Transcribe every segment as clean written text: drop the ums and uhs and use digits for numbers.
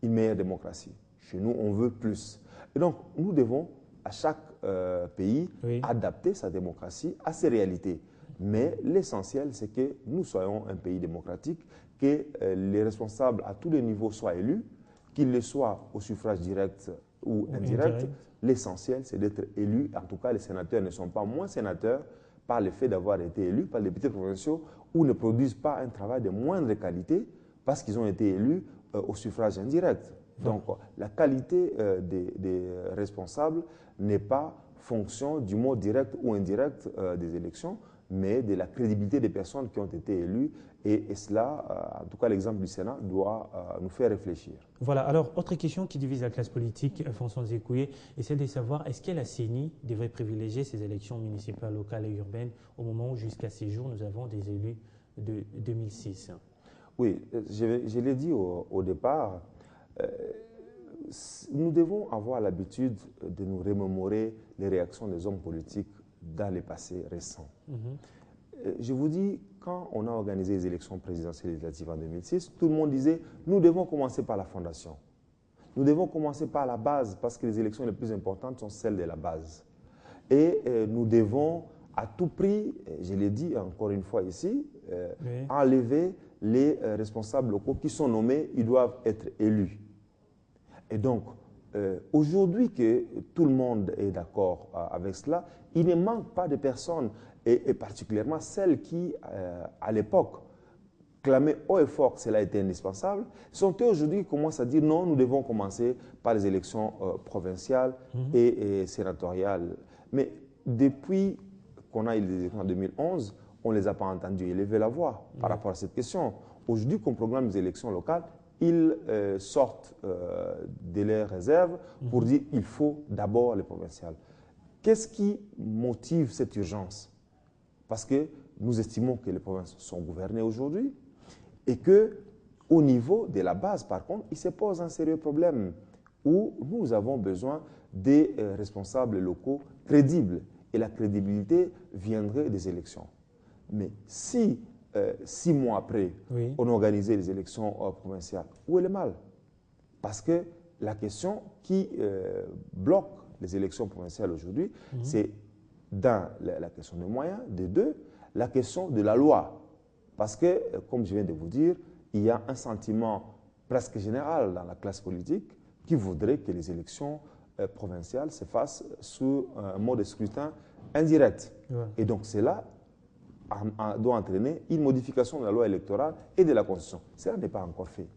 une meilleure démocratie. Chez nous, on veut plus. Et donc, nous devons, à chaque pays, adapter sa démocratie à ses réalités. Mais l'essentiel, c'est que nous soyons un pays démocratique, que les responsables à tous les niveaux soient élus, qu'ils le soient au suffrage direct ou indirect. L'essentiel, c'est d'être élu. En tout cas, les sénateurs ne sont pas moins sénateurs par le fait d'avoir été élus par les députés provinciaux ou ne produisent pas un travail de moindre qualité parce qu'ils ont été élus au suffrage indirect. Donc, la qualité des responsables n'est pas fonction du mot direct ou indirect des élections, mais de la crédibilité des personnes qui ont été élues. Et cela, en tout cas l'exemple du Sénat, doit nous faire réfléchir. Voilà, alors autre question qui divise la classe politique, François Zékoué, est celle de savoir est-ce que la CENI devrait privilégier ces élections municipales, locales et urbaines au moment où jusqu'à ces jours nous avons des élus de 2006? Oui, je l'ai dit au départ, nous devons avoir l'habitude de nous remémorer les réactions des hommes politiques dans les passés récents. Je vous dis, quand on a organisé les élections présidentielles et législatives en 2006, tout le monde disait « nous devons commencer par la fondation. Nous devons commencer par la base parce que les élections les plus importantes sont celles de la base. Et nous devons à tout prix, je l'ai dit encore une fois ici, enlever les responsables locaux qui sont nommés, ils doivent être élus. » Et donc, aujourd'hui que tout le monde est d'accord avec cela, il ne manque pas de personnes, et particulièrement celles qui, à l'époque, clamaient haut et fort que cela était indispensable, sont eux aujourd'hui qui commencent à dire non, nous devons commencer par les élections provinciales et sénatoriales. Mais depuis qu'on a eu les élections en 2011, on ne les a pas entendus élever la voix par rapport à cette question. Aujourd'hui, qu'on programme les élections locales, ils sortent de leurs réserves pour dire qu'il faut d'abord les provinciales. Qu'est-ce qui motive cette urgence? Parce que nous estimons que les provinces sont gouvernées aujourd'hui et qu'au niveau de la base, par contre, il se pose un sérieux problème où nous avons besoin des responsables locaux crédibles. Et la crédibilité viendrait des élections. Mais si 6 mois après, on organisait les élections provinciales, où est le mal? Parce que la question qui bloque les élections provinciales aujourd'hui, c'est d'un, la question des moyens, de deux, la question de la loi. Parce que, comme je viens de vous dire, il y a un sentiment presque général dans la classe politique qui voudrait que les élections provinciales se fassent sous un mode de scrutin indirect. Et donc, cela doit entraîner une modification de la loi électorale et de la Constitution. Cela n'est pas encore fait.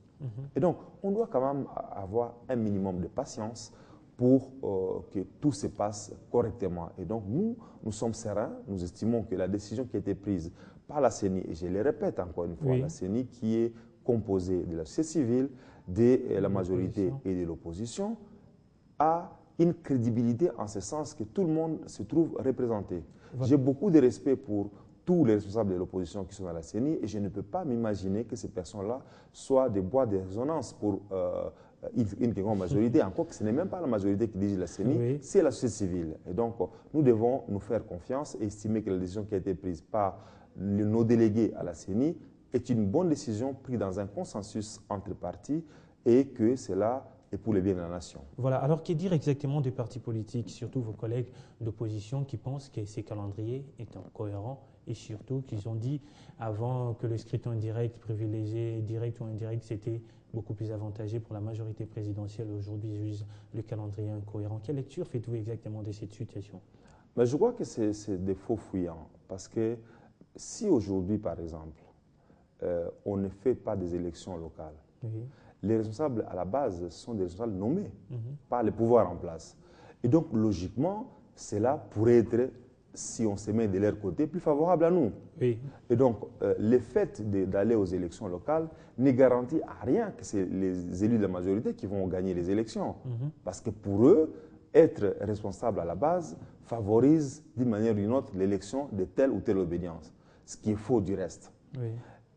Et donc, on doit quand même avoir un minimum de patience pour que tout se passe correctement. Et donc, nous sommes sereins, nous estimons que la décision qui a été prise par la CENI, et je le répète encore une fois, la CENI qui est composée de la société civile, de la majorité et de l'opposition, a une crédibilité en ce sens que tout le monde se trouve représenté. J'ai beaucoup de respect pour tous les responsables de l'opposition qui sont dans la CENI et je ne peux pas m'imaginer que ces personnes-là soient des bois de résonance pour une grande majorité. Encore que ce n'est même pas la majorité qui dirige la CENI, c'est la société civile. Et donc, nous devons nous faire confiance et estimer que la décision qui a été prise par nos délégués à la CENI est une bonne décision prise dans un consensus entre partis et que cela est pour le bien de la nation. Voilà. Alors, que dire exactement des partis politiques, surtout vos collègues d'opposition qui pensent que ces calendriers est incohérent et surtout qu'ils ont dit avant que le scrutin direct, privilégié, direct ou indirect, c'était beaucoup plus avantageux pour la majorité présidentielle. Aujourd'hui, ils jugent le calendrier incohérent. Quelle lecture faites-vous exactement de cette situation? Mais je crois que c'est des faux fuyants. Parce que si aujourd'hui, par exemple, on ne fait pas des élections locales, les responsables à la base sont des responsables nommés par les pouvoirs en place. Et donc, logiquement, cela pourrait être, si on se met de leur côté, plus favorable à nous. Et donc, le fait d'aller aux élections locales ne garantit à rien que c'est les élus de la majorité qui vont gagner les élections. Parce que pour eux, être responsable à la base favorise d'une manière ou d'une autre l'élection de telle ou telle obédience, ce qui est faux du reste.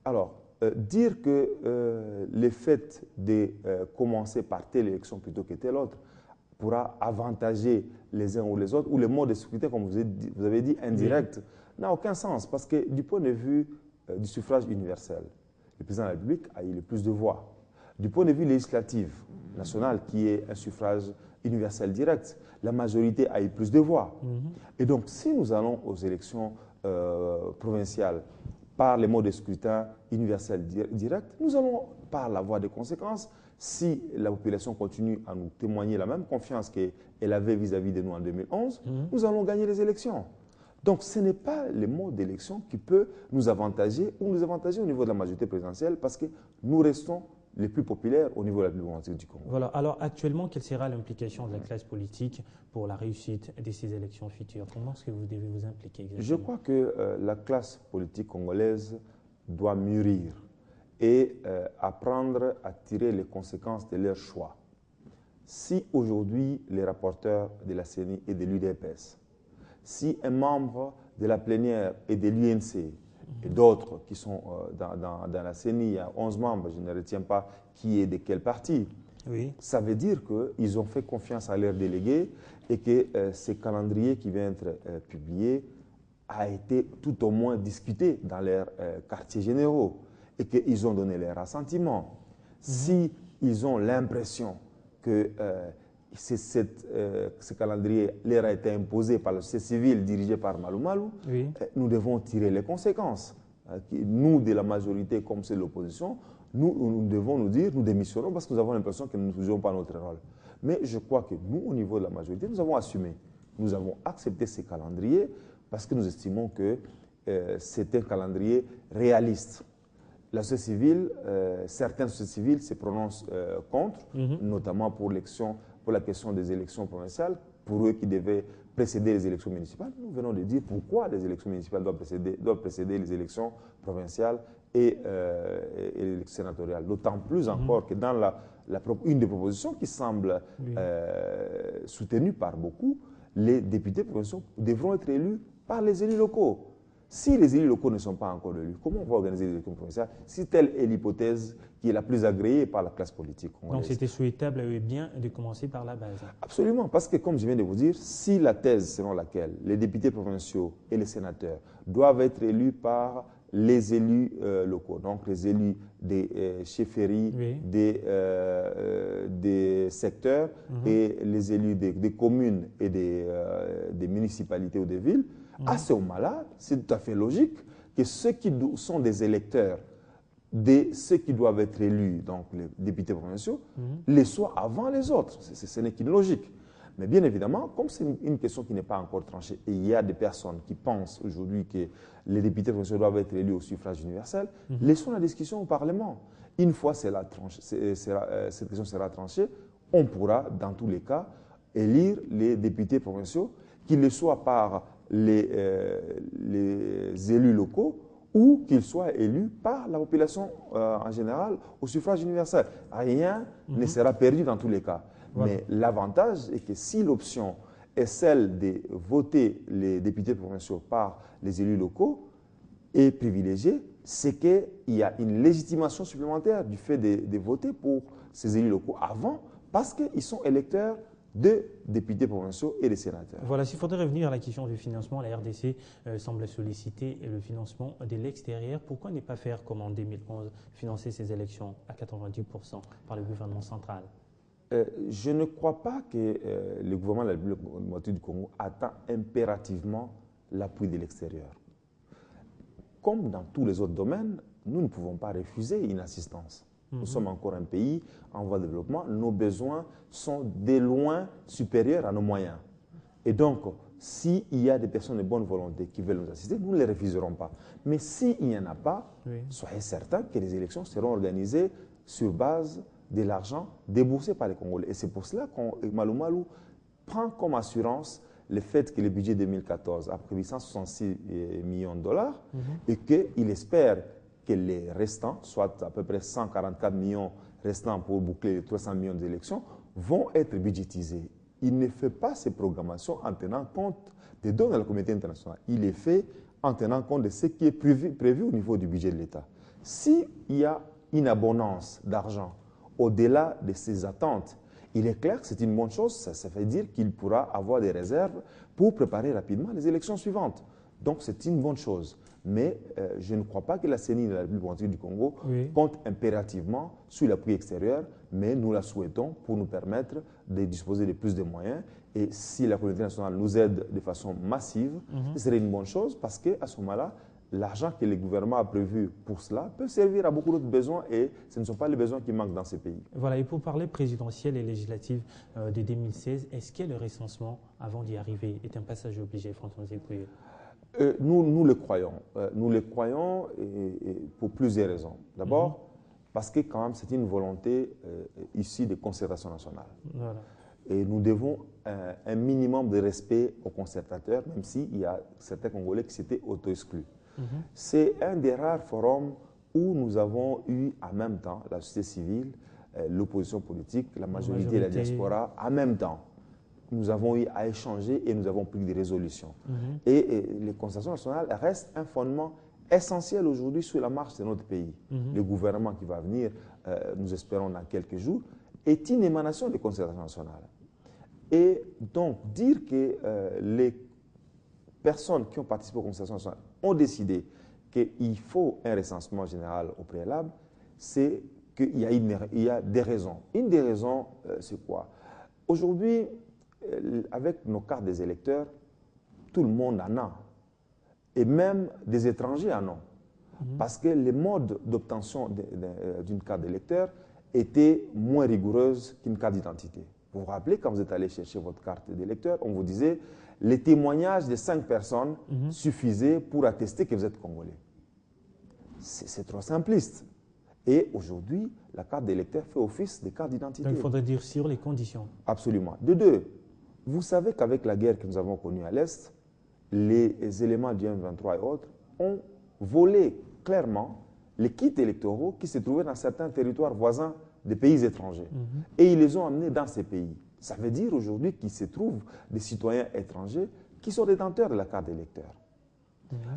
Alors, dire que le fait de commencer par telle élection plutôt que telle autre pourra avantager les uns ou les autres, ou le mode de scrutin, comme vous avez dit, indirect, n'a aucun sens. Parce que du point de vue du suffrage universel, le président de la République a eu le plus de voix. Du point de vue législatif, nationale qui est un suffrage universel direct. La majorité a eu plus de voix. Et donc, si nous allons aux élections provinciales par les modes de scrutin universel direct, nous allons, par la voie des conséquences, si la population continue à nous témoigner la même confiance qu'elle avait vis-à-vis de nous en 2011, nous allons gagner les élections. Donc, ce n'est pas le mode d'élection qui peut nous avantager ou nous avantager au niveau de la majorité présidentielle parce que nous restons les plus populaires au niveau de la République du Congo. Voilà. Alors, actuellement, quelle sera l'implication de la classe politique pour la réussite de ces élections futures? Comment est-ce que vous devez vous impliquer exactement? Je crois que la classe politique congolaise doit mûrir et apprendre à tirer les conséquences de leurs choix. Si aujourd'hui, les rapporteurs de la CENI et de l'UDPS, si un membre de la plénière et de l'UNC et d'autres qui sont dans la CENI, il y a 11 membres, je ne retiens pas qui est de quel parti, ça veut dire qu'ils ont fait confiance à leurs délégués et que ce calendrier qui vient être publié a été tout au moins discuté dans leurs quartiers généraux et qu'ils ont donné leur assentiment. Si ils ont l'impression que ce calendrier leur a été imposé par le société civile dirigé par Malou Malou, nous devons tirer les conséquences. Nous, de la majorité, comme c'est l'opposition, nous devons nous dire, nous démissionnons parce que nous avons l'impression que nous ne jouons pas notre rôle. Mais je crois que nous, au niveau de la majorité, nous avons assumé. Nous avons accepté ces calendriers parce que nous estimons que c'est un calendrier réaliste. La société civile, certaines sociétés civiles se prononcent contre, notamment pour la question des élections provinciales, pour eux qui devaient précéder les élections municipales. Nous venons de dire pourquoi les élections municipales doivent précéder les élections provinciales et les sénatoriales. D'autant plus encore que dans une des propositions qui semble soutenue par beaucoup, les députés provinciaux devront être élus par les élus locaux. Si les élus locaux ne sont pas encore élus, comment on va organiser les élections provinciales si telle est l'hypothèse qui est la plus agréée par la classe politique congolaise? Donc c'était souhaitable et bien de commencer par la base. Absolument, parce que comme je viens de vous dire, si la thèse selon laquelle les députés provinciaux et les sénateurs doivent être élus par les élus locaux, donc les élus des chefferies, des secteurs et les élus des communes et des municipalités ou des villes, à ce moment-là, c'est tout à fait logique que ceux qui sont des électeurs de ceux qui doivent être élus, donc les députés provinciaux, les soient avant les autres. Ce n'est qu'une logique. Mais bien évidemment, comme c'est une question qui n'est pas encore tranchée, et il y a des personnes qui pensent aujourd'hui que les députés provinciaux doivent être élus au suffrage universel, laissons la discussion au Parlement. Une fois cette question sera tranchée, on pourra, dans tous les cas, élire les députés provinciaux, qu'ils le soient par les élus locaux ou qu'ils soient élus par la population en général au suffrage universel. Rien ne sera perdu dans tous les cas. Voilà. Mais l'avantage est que si l'option est celle de voter les députés provinciaux par les élus locaux est privilégiée, c'est qu'il y a une légitimation supplémentaire du fait de voter pour ces élus locaux avant parce qu'ils sont électeurs de députés provinciaux et des sénateurs. Voilà, s'il faudrait revenir à la question du financement, la RDC semble solliciter le financement de l'extérieur. Pourquoi ne pas faire comme en 2011, financer ces élections à 90% par le gouvernement central? Je ne crois pas que le gouvernement de la République démocratique du Congo attend impérativement l'appui de l'extérieur. Comme dans tous les autres domaines, nous ne pouvons pas refuser une assistance. Nous sommes encore un pays en voie de développement. Nos besoins sont de loin supérieurs à nos moyens. Et donc, s'il y a des personnes de bonne volonté qui veulent nous assister, nous ne les refuserons pas. Mais s'il n'y en a pas, soyez certains que les élections seront organisées sur base de l'argent déboursé par les Congolais. Et c'est pour cela que Malou Malou prend comme assurance le fait que le budget 2014 a prévu 166 millions de dollars et qu'il espère que les restants, soit à peu près 144 millions restants pour boucler les 300 millions d'élections, vont être budgétisés. Il ne fait pas ces programmations en tenant compte des dons de la communauté internationale. Il est fait en tenant compte de ce qui est prévu au niveau du budget de l'État. S'il y a une abondance d'argent au-delà de ses attentes, il est clair que c'est une bonne chose. Ça veut dire qu'il pourra avoir des réserves pour préparer rapidement les élections suivantes. Donc c'est une bonne chose. Mais je ne crois pas que la CENI de la République démocratique du Congo compte impérativement sur l'appui extérieur, mais nous la souhaitons pour nous permettre de disposer de plus de moyens. Et si la communauté nationale nous aide de façon massive, ce serait une bonne chose parce qu'à ce moment-là, l'argent que le gouvernement a prévu pour cela peut servir à beaucoup d'autres besoins et ce ne sont pas les besoins qui manquent dans ces pays. Voilà, et pour parler présidentielle et législative de 2016, est-ce que le recensement, avant d'y arriver, est un passage obligé, François Nzékoué? Nous le croyons. Nous le croyons pour plusieurs raisons. D'abord, parce que quand même c'est une volonté issue des concertations nationales. Voilà. Et nous devons un minimum de respect aux concertateurs, même s'il y a certains Congolais qui s'étaient auto-exclus. C'est un des rares forums où nous avons eu en même temps la société civile, l'opposition politique, la majorité et la diaspora en même temps. Nous avons eu à échanger et nous avons pris des résolutions. Et les concertations nationales restent un fondement essentiel aujourd'hui sur la marche de notre pays. Le gouvernement qui va venir, nous espérons dans quelques jours, est une émanation des concertations nationales. Et donc, dire que les personnes qui ont participé aux concertations nationales ont décidé qu'il faut un recensement général au préalable, c'est qu'il y a des raisons. Une des raisons, c'est quoi? Aujourd'hui, avec nos cartes des électeurs, tout le monde en a. Et même des étrangers en ont. Parce que les modes d'obtention d'une carte d'électeur étaient moins rigoureuses qu'une carte d'identité. Vous vous rappelez, quand vous êtes allé chercher votre carte d'électeur, on vous disait les témoignages de 5 personnes suffisaient pour attester que vous êtes Congolais. C'est trop simpliste. Et aujourd'hui, la carte d'électeur fait office de carte d'identité. Donc il faudrait durcir les conditions. Absolument. De deux, vous savez qu'avec la guerre que nous avons connue à l'Est, les éléments du M23 et autres ont volé clairement les kits électoraux qui se trouvaient dans certains territoires voisins des pays étrangers. Et ils les ont amenés dans ces pays. Ça veut dire aujourd'hui qu'il se trouve des citoyens étrangers qui sont détenteurs de la carte d'électeur.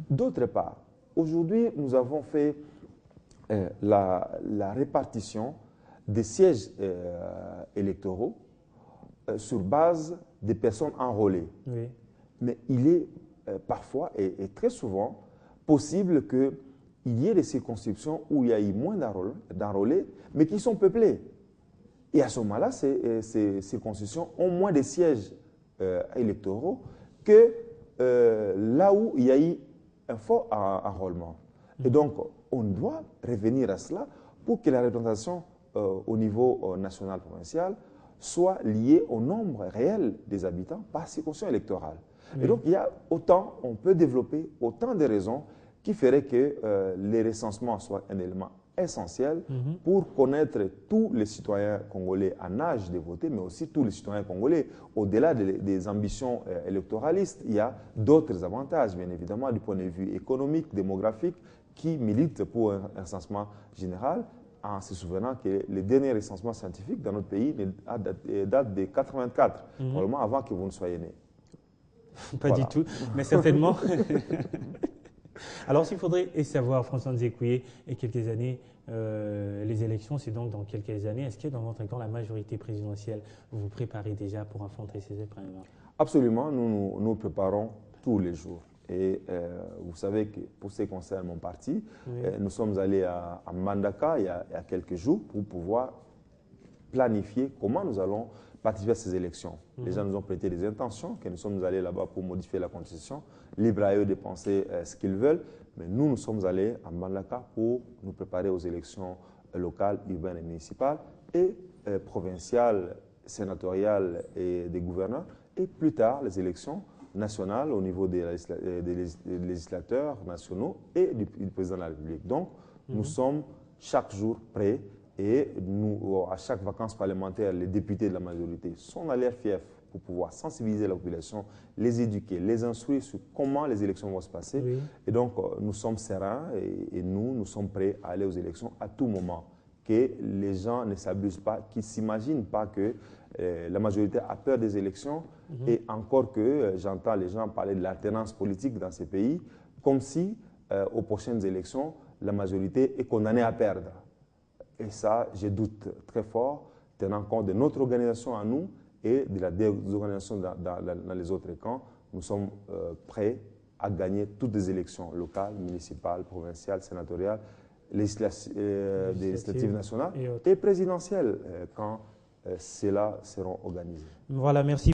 D'autre part, aujourd'hui, nous avons fait la répartition des sièges électoraux sur base des personnes enrôlées. Mais il est parfois et très souvent possible qu'il y ait des circonscriptions où il y a eu moins d'enrôlés, mais qui sont peuplées. Et à ce moment-là, ces circonscriptions ont moins de sièges électoraux que là où il y a eu un fort enrôlement. Et donc, on doit revenir à cela pour que la représentation au niveau national provincial soit liée au nombre réel des habitants par circonscription électorale. Et donc, il y a autant, on peut développer autant de raisons qui feraient que les recensements soient un élément essentiel pour connaître tous les citoyens congolais en âge de voter, mais aussi tous les citoyens congolais. Au-delà des ambitions électoralistes, il y a d'autres avantages, bien évidemment, du point de vue économique, démographique, qui militent pour un recensement général, en se souvenant que les derniers recensements scientifiques dans notre pays datent de 84, probablement avant que vous ne soyez né. Pas du tout, mais certainement. Alors, s'il faudrait savoir, François Nzékoué, et quelques années, les élections, c'est donc dans quelques années. Est-ce que dans votre camp, la majorité présidentielle, vous vous préparez déjà pour affronter ces épreuves? Absolument, nous préparons tous les jours. Et vous savez que pour ce qui concerne mon parti, nous sommes allés à Mbandaka il y a quelques jours pour pouvoir planifier comment nous allons participer à ces élections. Les gens nous ont prêté des intentions, que nous sommes allés là-bas pour modifier la Constitution, libre à eux de penser ce qu'ils veulent, mais nous sommes allés à Mbandaka pour nous préparer aux élections locales, urbaines et municipales, et provinciales, sénatoriales et des gouverneurs, et plus tard les élections nationales au niveau des législateurs nationaux et du président de la République. Donc, nous sommes chaque jour prêts. Et nous, à chaque vacances parlementaires, les députés de la majorité sont à l'air fief pour pouvoir sensibiliser la population, les éduquer, les instruire sur comment les élections vont se passer. Et donc, nous sommes sereins et nous sommes prêts à aller aux élections à tout moment. Que les gens ne s'abusent pas, qu'ils ne s'imaginent pas que la majorité a peur des élections et encore que j'entends les gens parler de l'alternance politique dans ces pays, comme si aux prochaines élections, la majorité est condamnée à perdre. Et ça, je doute très fort, tenant compte de notre organisation à nous et de la désorganisation dans les autres camps. Nous sommes prêts à gagner toutes les élections locales, municipales, provinciales, sénatoriales, législatives nationales et présidentielles quand celles-là seront organisées. Voilà, merci.